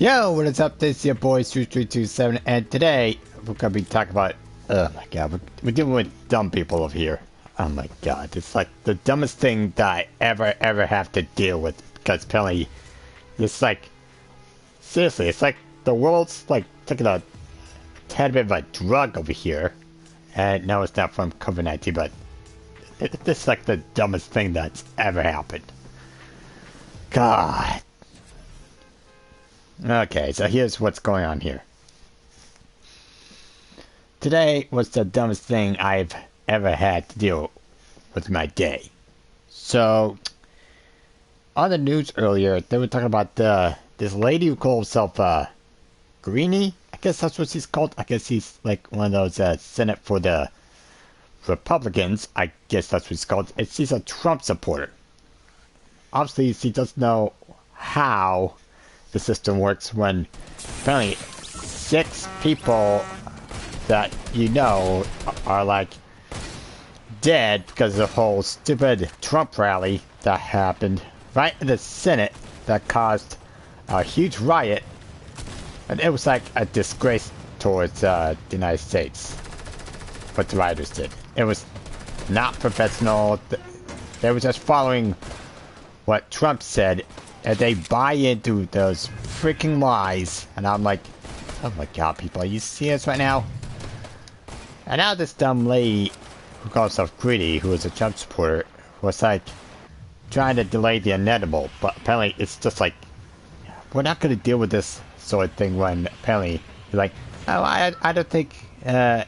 Yo, what is up? This is your boy 3327, and today we're gonna be talking about. Oh my god, we're dealing with dumb people over here. Oh my god, it's like the dumbest thing that I ever have to deal with because apparently it's like seriously, it's like the world's like taking a tad bit of a drug over here, and no, it's not from COVID-19, but it's like the dumbest thing that's ever happened. God. Okay, so here's what's going on here. Today was the dumbest thing I've ever had to deal with my day. So, on the news earlier, they were talking about this lady who called herself Brony. I guess that's what she's called. I guess she's like one of those Senate for the Republicans. I guess that's what she's called. And she's a Trump supporter. Obviously, she doesn't know how the system works when apparently 6 people that you know are like dead because of the whole stupid Trump rally that happened right in the Senate that caused a huge riot, and it was like a disgrace towards the United States what the rioters did. It was not professional. They were just following what Trump said, and they buy into those freaking lies. And I'm like, oh my god, people, are you serious right now? And now this dumb lady who calls herself Greedy, who is a Trump supporter, was like trying to delay the inevitable. But apparently it's just like, we're not going to deal with this sort of thing when apparently you're like, oh, I don't think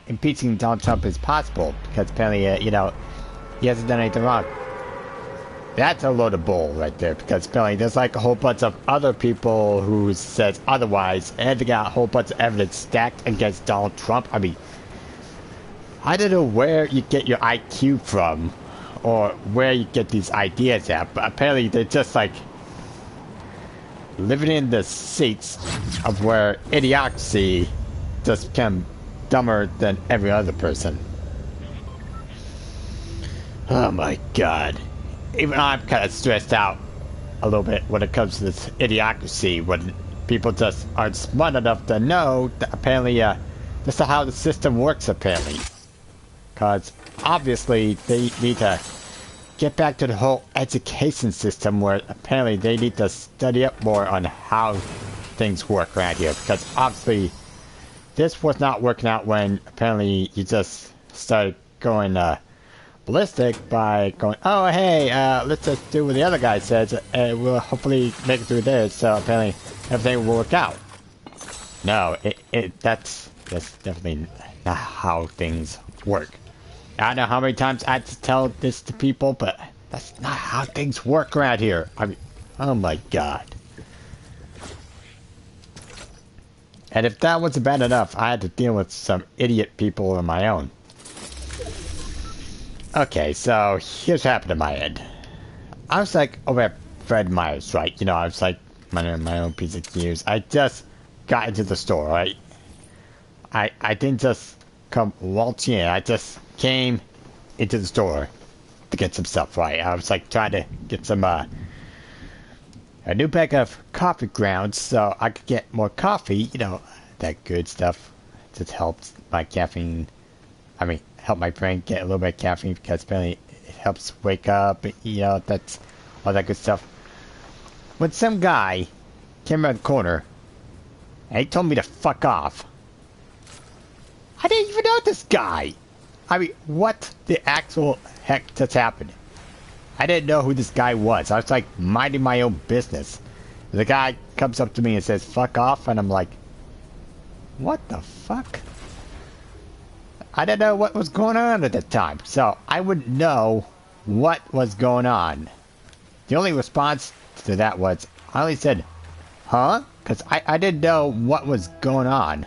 impeaching Donald Trump is possible because apparently, you know, he hasn't done anything wrong. That's a load of bull right there, because apparently there's like a whole bunch of other people who says otherwise, and they got a whole bunch of evidence stacked against Donald Trump. I mean, I don't know where you get your IQ from, or where you get these ideas at, but apparently they're just like living in the seats of where idiocracy just become dumber than every other person. Oh my god. Even I'm kind of stressed out a little bit when it comes to this idiocracy, when people just aren't smart enough to know that apparently this is how the system works, apparently. Because obviously they need to get back to the whole education system where apparently they need to study up more on how things work around here. Because obviously this was not working out when apparently you just started going ballistic by going, oh hey, let's just do what the other guy says, and we'll hopefully make it through there, so apparently everything will work out. No, that's definitely not how things work. I don't know how many times I have to tell this to people, but that's not how things work around here. I mean, oh my god. And if that wasn't bad enough, I had to deal with some idiot people of my own. Okay, so here's what happened to my end. I was like over at Fred Meyer's, right? You know, I was like minding my own piece of news. I just got into the store, right? I didn't just come waltzing in. I just came into the store to get some stuff, right? I was like trying to get some a new bag of coffee grounds so I could get more coffee. You know, that good stuff that helps my caffeine. I mean, help my brain get a little bit of caffeine because apparently it helps wake up, you know, that's all that good stuff. When some guy came around the corner and he told me to fuck off, I didn't even know this guy. I mean, what the actual heck just happened? I didn't know who this guy was. I was like minding my own business. The guy comes up to me and says, fuck off, and I'm like, what the fuck? I didn't know what was going on at the time, so I wouldn't know what was going on. The only response to that was, I only said, huh? Because I didn't know what was going on.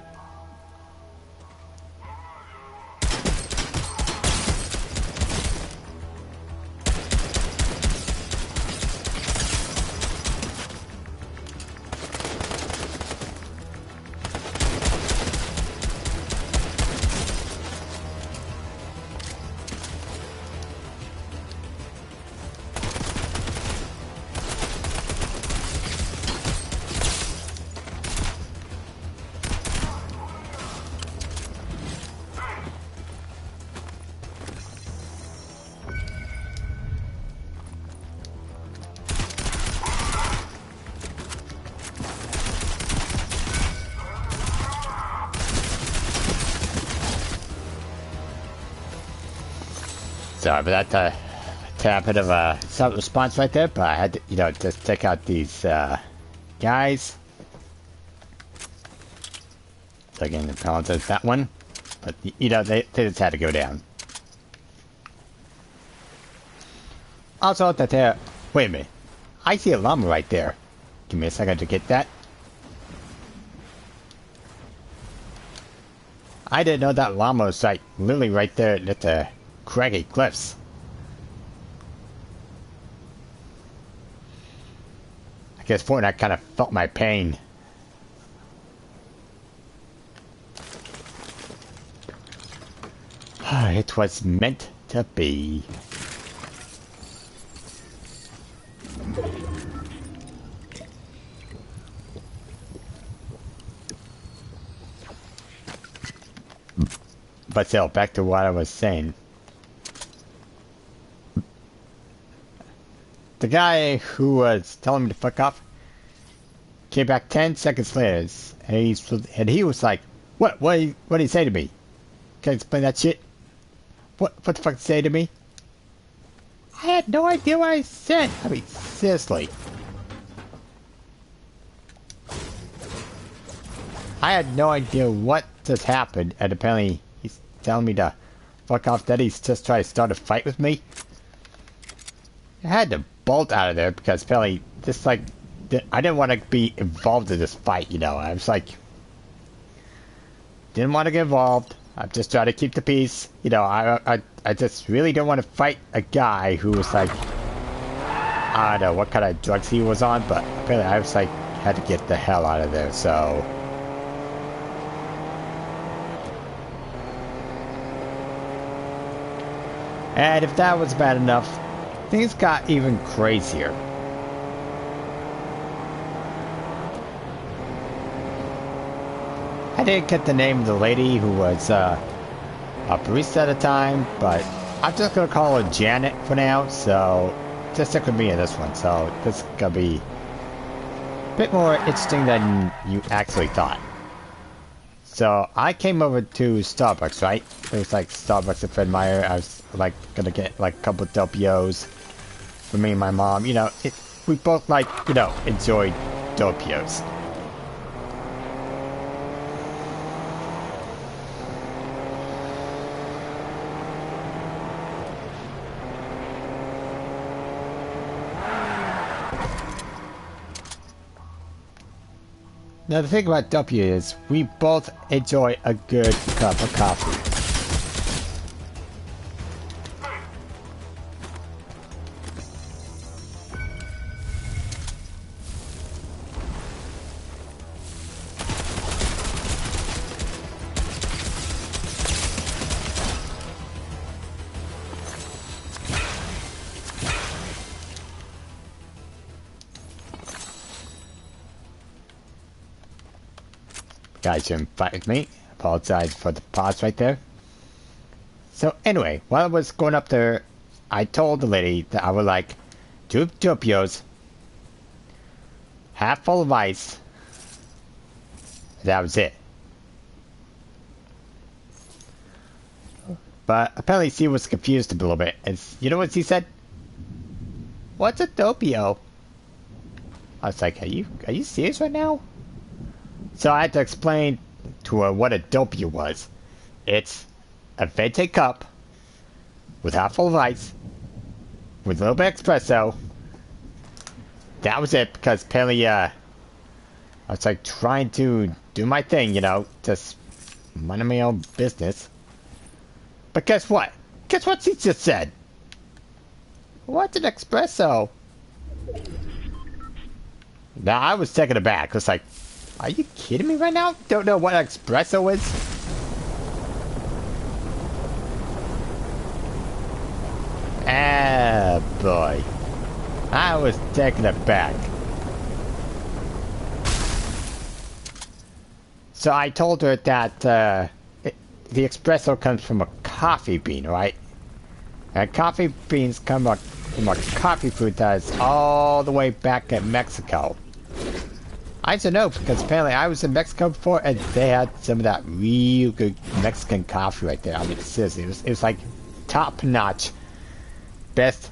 sorry about that. Tad bit of a sudden response right there, but I had to, just check out these guys. So again, apologize that one, but they just had to go down. Also, that there. Wait a minute, I see a llama right there. Give me a second to get that. I didn't know that llama was like literally right there at the craggy cliffs. I guess Fortnite kind of felt my pain. It was meant to be. But still, back to what I was saying. The guy who was telling me to fuck off came back 10 seconds later, and he was like, What did he say to me? Can you explain that shit? What the fuck did he say to me? I had no idea what I said. I mean, seriously. I had no idea what just happened, and apparently he's telling me to fuck off, that he's just trying to start a fight with me. I had to bolt out of there because apparently just like I didn't want to be involved in this fight, I was like, didn't want to get involved. I'm just trying to keep the peace. I just really don't want to fight a guy who was like, I don't know what kind of drugs he was on, but apparently I was like, had to get the hell out of there, so. And if that was bad enough, things got even crazier. I didn't get the name of the lady who was a barista at the time, but I'm just gonna call her Janet for now, so just stick with me in this one. So this is gonna be a bit more interesting than you actually thought. So I came over to Starbucks, right? It was like Starbucks at Fred Meyer. I was like gonna get like a couple of Dopios for me and my mom. We both like, enjoyed Dopios. Now the thing about W is, we both enjoy a good cup of coffee. Guys shouldn't fight with me. Apologize for the pause right there. So anyway, while I was going up there, I told the lady that I would like 2 Dopios, half full of ice. That was it. But apparently she was confused a little bit. And you know what she said? What's a Dopio? I was like, are you serious right now? So I had to explain to her what a Dopio was. It's a venti cup with half full of ice, with a little bit of espresso. That was it, because apparently, I was like trying to do my thing, just minding my own business. But guess what? Guess what she just said? What's an espresso? Now I was taken aback. It's like, are you kidding me right now? Don't know what espresso is? Ah, boy. I was taken aback. So I told her that the espresso comes from a coffee bean, right? And coffee beans come from a coffee fruit that is all the way back in Mexico. I used to know because apparently I was in Mexico before and they had some of that real good Mexican coffee right there. I mean, seriously, it was like top notch best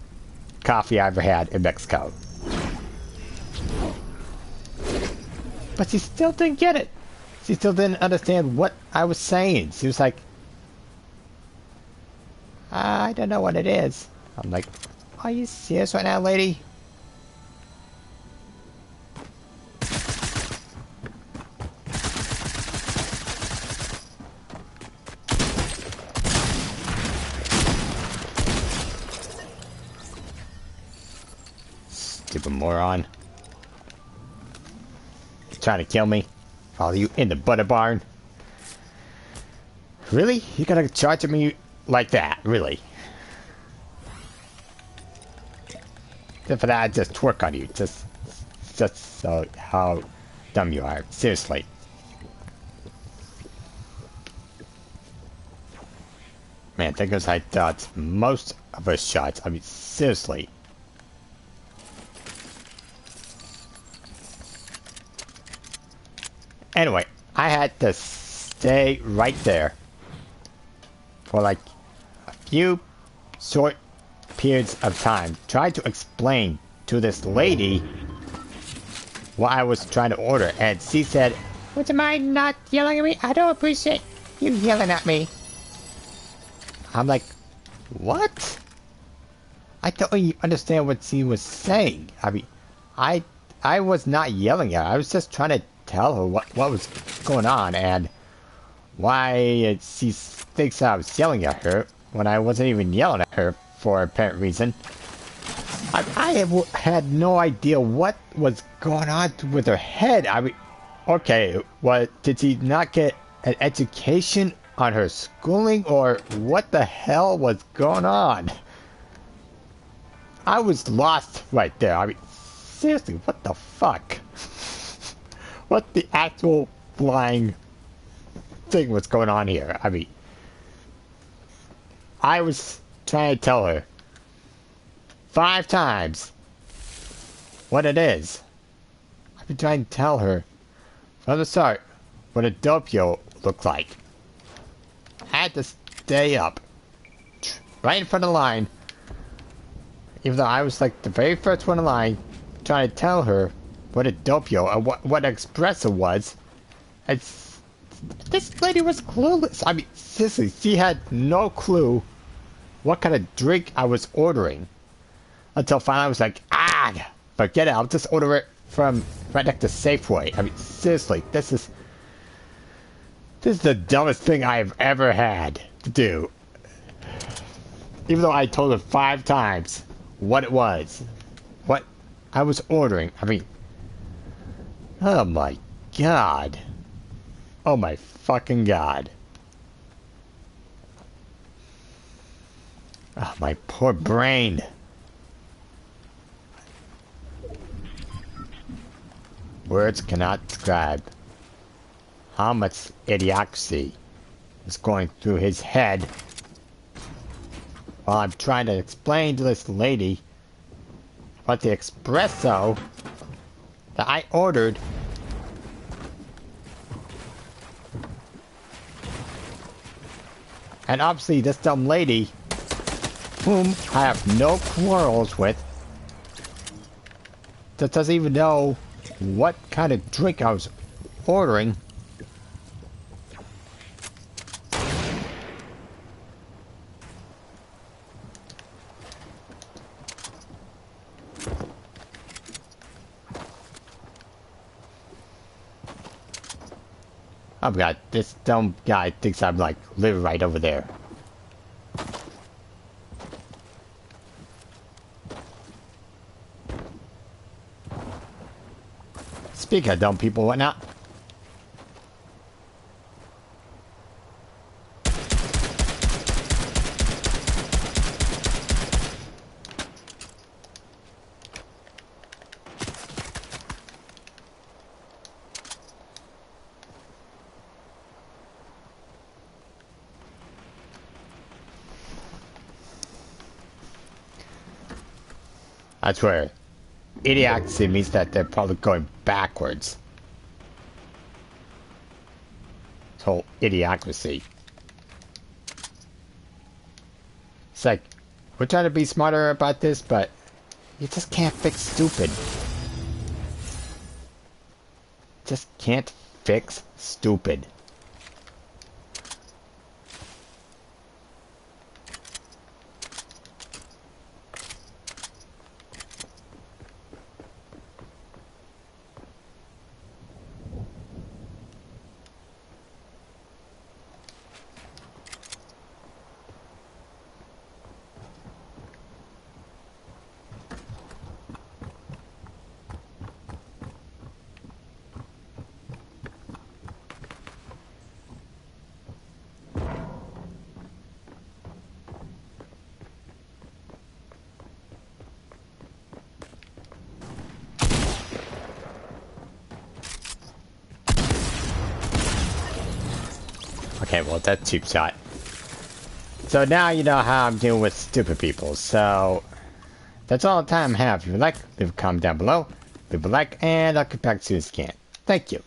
coffee I ever had in Mexico. But she still didn't get it. She still didn't understand what I was saying. She was like, I don't know what it is. I'm like, are you serious right now, lady? Stupid moron. Trying to kill me. Follow you in the butter barn. Really? You gotta charge at me like that? Really? Except for that, I just twerk on you. Just so how dumb you are. Seriously. Man, there goes I dodged most of her shots. I mean, seriously. Anyway, I had to stay right there for like a few short periods of time, trying to explain to this lady what I was trying to order, and she said, would you mind not yelling at me? I don't appreciate you yelling at me. I'm like, what? I don't even understand what she was saying. I mean, I was not yelling at her. I was just trying to tell her what was going on and why she thinks I was yelling at her when I wasn't even yelling at her for apparent reason. I had no idea what was going on with her head. I mean, okay, what, did she not get an education on her schooling, or what the hell was going on? I was lost right there. I mean, seriously, what the fuck? What the actual flying thing was going on here? I mean, I was trying to tell her 5 times what it is. I've been trying to tell her from the start what a doppio looked like. I had to stay up right in front of the line, even though I was like the very first one in line, trying to tell her what a doppio and what an espresso was. And this lady was clueless. I mean, seriously, she had no clue what kind of drink I was ordering. Until finally I was like, forget it, I'll just order it from right next to Safeway. I mean, seriously, this is the dumbest thing I've ever had to do. Even though I told her 5 times what it was, what I was ordering. I mean, oh my god. Oh my fucking god. Oh, my poor brain. Words cannot describe how much idiocracy is going through his head while I'm trying to explain to this lady what the espresso that I ordered and obviously this dumb lady, whom I have no quarrels with, that doesn't even know what kind of drink I was ordering. Oh my god, this dumb guy thinks I'm like living right over there. Speaking of dumb people, whatnot. I swear, idiocracy means that they're probably going backwards. This whole idiocracy. It's like, we're trying to be smarter about this, but you just can't fix stupid. Just can't fix stupid. Okay, well, that's cheap shot. So now you know how I'm dealing with stupid people. So that's all the time I have. If you like, leave a comment down below. Leave a like, and I'll get back as soon as I can. Thank you.